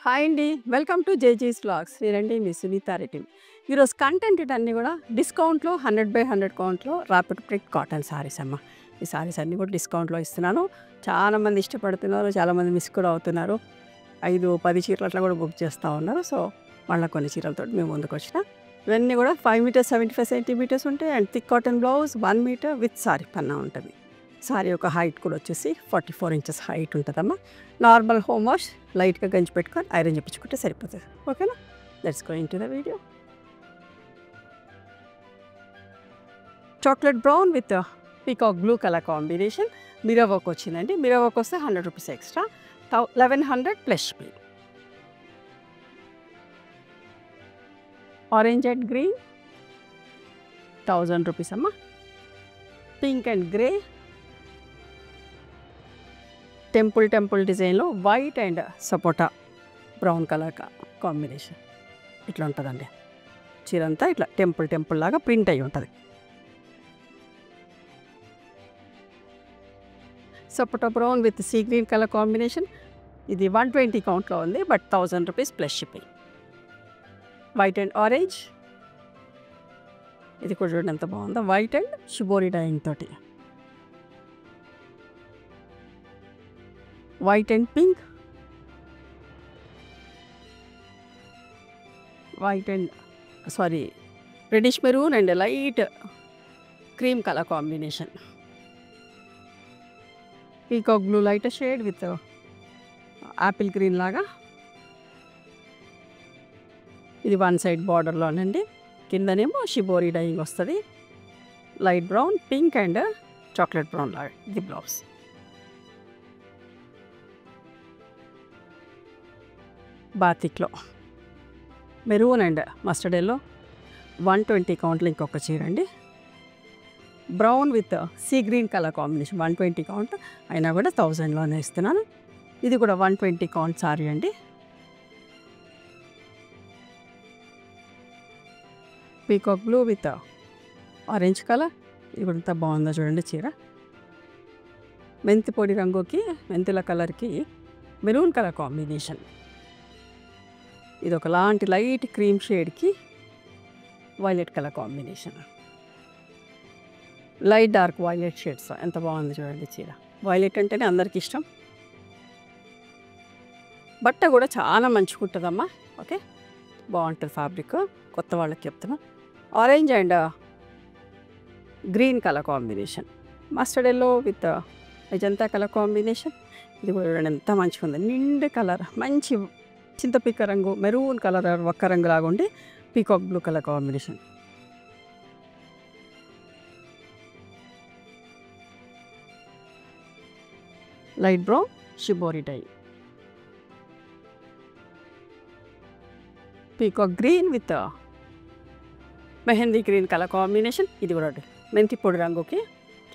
Hi అండి. Welcome to జేజీస్ vlogs. నేనండి మీ సునీత రెడ్డి. ఈరోజు కంటెంట్ అన్నీ కూడా డిస్కౌంట్లో 100/100 కౌంట్లో రాపిడ్ ప్రింట్ కాటన్ సారీస్ అమ్మ. ఈ సారీస్ అన్నీ కూడా డిస్కౌంట్లో ఇస్తున్నాను. చాలామంది ఇష్టపడుతున్నారు, చాలామంది మిస్ కూడా అవుతున్నారు. 5-10 చీరలు అట్లా కూడా బుక్ చేస్తూ ఉన్నారు. సో మళ్ళీ కొన్ని చీరలతో మేము ముందుకు వచ్చిన ఇవన్నీ కూడా 5 మీటర్స్ 75 సెంటీమీటర్స్ ఉంటాయి. And thick cotton blouse 1 metre with sari పన్నా ఉంటుంది. సారీ యొక్క హైట్ కూడా వచ్చేసి 44 ఇంచెస్ హైట్ ఉంటుందమ్మా. నార్మల్ హోమ్ వాష్ లైట్గా గంజి పెట్టుకొని ఐరన్ చేయించుకుంటే సరిపోతుంది. ఓకేనా? Let's go into the video. Chocolate brown with peacock blue colour combination. Mirror work వచ్చిందండి. మిర్రర్ వర్క్ వస్తే 100 rupees extra, 1100 plus pay. Orange and green 1000 rupees అమ్మా. పింక్ అండ్ గ్రే, టెంపుల్ డిజైన్లో white and sapota brown colour combination ఇట్లా ఉంటుందండి. చీరంతా ఇట్లా temple లాగా print అయి ఉంటుంది. Sapota brown with sea green colour combination. ఇది 120 కౌంట్లో ఉంది, but 1000 rupees plus shipping. White and orange, ఇది కూడా చూడండి ఎంత బాగుందో. వైట్ అండ్ షిబోరి డైయింగ్ తోటి. White and pink, reddish maroon and light cream colour combination. Peacock blue light shade with apple green లాగా. ఇది వన్ సైడ్ బార్డర్లోనండి. కిందనేమో షిబోరి డైయింగ్ వస్తుంది. Light brown, pink and chocolate brown లాగా ఇది blouse. బాతిక్లో maroon and mustard yellow 120 కౌంట్లో ఇంకొక చీర అండి. Brown with sea green colour combination 120 count అయినా కూడా 1000లోనే ఇస్తున్నాను. ఇది కూడా 120 కౌంట్ సారీ అండి. Peacock blue with orange colour, ఇది కూడా ఎంత బాగుందో చూడండి చీర. మెంతి పొడి రంగుకి మెంతుల కలర్కి మెరూన్ కలర్ కాంబినేషన్. ఇది ఒకలాంటి లైట్ క్రీమ్ షేడ్కి violet colour combination. Light dark violet shades ఎంత బాగుంది చూడండి చీర. వైలెట్ అంటేనే అందరికి ఇష్టం. బట్ట కూడా చాలా మంచిగా ఉంటుందమ్మా. ఓకే, బాగుంటుంది ఫ్యాబ్రిక్. కొత్త వాళ్ళకి చెప్తున్నా. Orange and green colour combination. Mustard yellow with Ajanta colour combination. ఇది కూడా ఎంత మంచిగా ఉంది. నిండు కలర్, మంచి చింతపిక్క రంగు, మెరూన్ కలర్ ఒక్క రంగు లాగా ఉండి peacock blue colour combination. Light brown shibori dye. Peacock green with mehndi green colour combination. ఇది కూడా మెంతి పొడి రంగుకి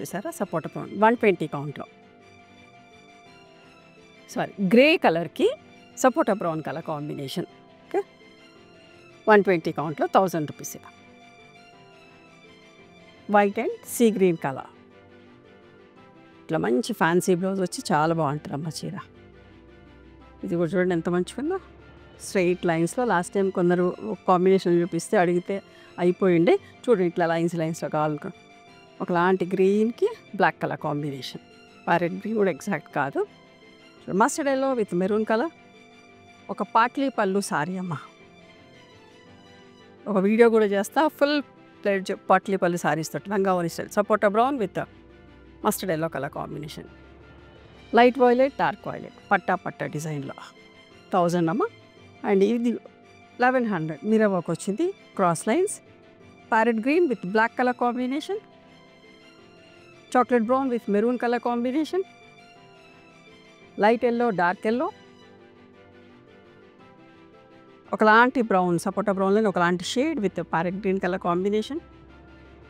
చూసారా సపోటా బ్రౌన్ 120 కౌంట్లో. గ్రే కలర్కి సపోటా బ్రౌన్ కలర్ కాంబినేషన్. ఓకే, 120 కౌంట్లో 1000 rupees. White and sea green colour. ఇట్లా మంచి ఫ్యాన్సీ బ్లౌజ్ వచ్చి చాలా బాగుంటుంది అమ్మ చీర. ఇది కూడా చూడండి ఎంత మంచిగా ఉందో. స్ట్రైట్ లైన్స్లో లాస్ట్ టైం కొందరు కాంబినేషన్ చూపిస్తే అడిగితే అయిపోయిండే. చూడండి ఇట్లా లైన్స్లో కావాలి. ఒకలాంటి గ్రీన్కి black colour combination. Parrot green కూడా ఎగ్జాక్ట్ కాదు. Mustard yellow with maroon colour. ఒక పాట్లీ పళ్ళు సారీ అమ్మ. ఒక వీడియో కూడా చేస్తా, ఫుల్ ప్లేట్ పాట్లీ పళ్ళు సారీస్ తోటి లంగావోని స్టైల్. సపోటా brown with mustard yellow colour combination. Light violet, dark violet పట్టా డిజైన్లో 1000 అమ్మ. అండ్ ఇది 1100 మిర్రర్ వర్క్ వచ్చింది. Cross lines, parrot green with black colour combination. Chocolate brown with maroon colour combination. Light yellow, dark yellow, ఒకలాంటి brown సపోటా బ్రౌన్లో ఒకలాంటి shade with parrot green colour combination.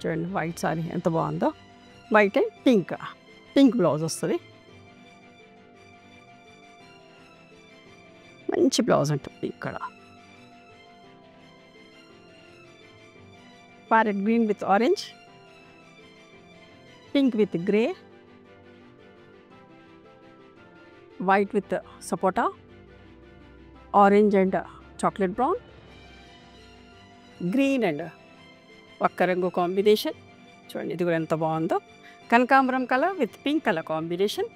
చూడండి వైట్ సారీ ఎంత బాగుందో. వైట్ అండ్ పింక్ బ్లౌజ్ వస్తుంది. మంచి బ్లౌజ్ ఉంటుంది. ఇక్కడ parrot green with orange, pink with grey, white with సపోటా, orange and chocolate brown, green and ఒక్క రంగు కాంబినేషన్. చూడండి ఇది కూడా ఎంత బాగుందో. కనకాంబరం colour with pink colour combination,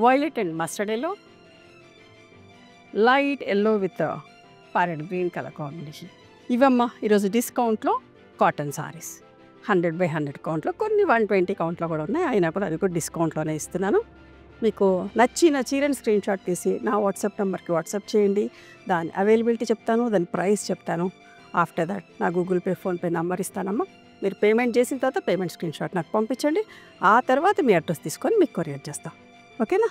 violet and mustard yellow, light yellow with parrot green colour combination. ఇవమ్మా ఈరోజు డిస్కౌంట్లో కాటన్ సారీస్. 100/100 కౌంట్లో, కొన్ని 120 కౌంట్లో కూడా ఉన్నాయి. అయినా కూడా అది కూడా డిస్కౌంట్లోనే ఇస్తున్నాను. మీకు నచ్చిన చీరని స్క్రీన్ షాట్ తీసి నా వాట్సాప్ నెంబర్కి వాట్సాప్ చేయండి. దాని అవైలబిలిటీ చెప్తాను, దాని ప్రైస్ చెప్తాను. ఆఫ్టర్ దట్ నా గూగుల్ పే, ఫోన్పే నెంబర్ ఇస్తానమ్మా. మీరు పేమెంట్ చేసిన తర్వాత పేమెంట్ స్క్రీన్ షాట్ నాకు పంపించండి. ఆ తర్వాత మీ అడ్రస్ తీసుకొని మీకు కొరియర్ చేస్తాం. ఓకేనా?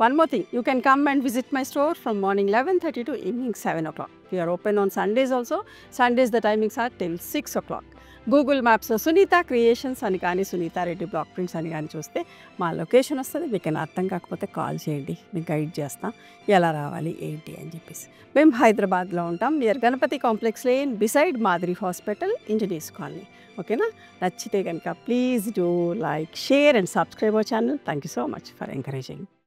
One more thing, you can come and visit my store from morning 11:30 to evening 7 o'clock. We are open on Sundays also. Sundays the timings are till 6 o'clock. Google మ్యాప్స్లో Sunitha creations అని కానీ, Sunitha Reddy block prints అని కానీ చూస్తే మా location వస్తుంది. మీకు అర్థం కాకపోతే కాల్ చేయండి, మీకు గైడ్ చేస్తాం ఎలా రావాలి ఏంటి అని చెప్పేసి. మేము హైదరాబాద్లో ఉంటాం, near Ganapathi complex lane, beside Madhiri hospital, engineers colony. ఓకేనా? నచ్చితే కనుక please do like, share and subscribe our channel. Thank you so much for encouraging.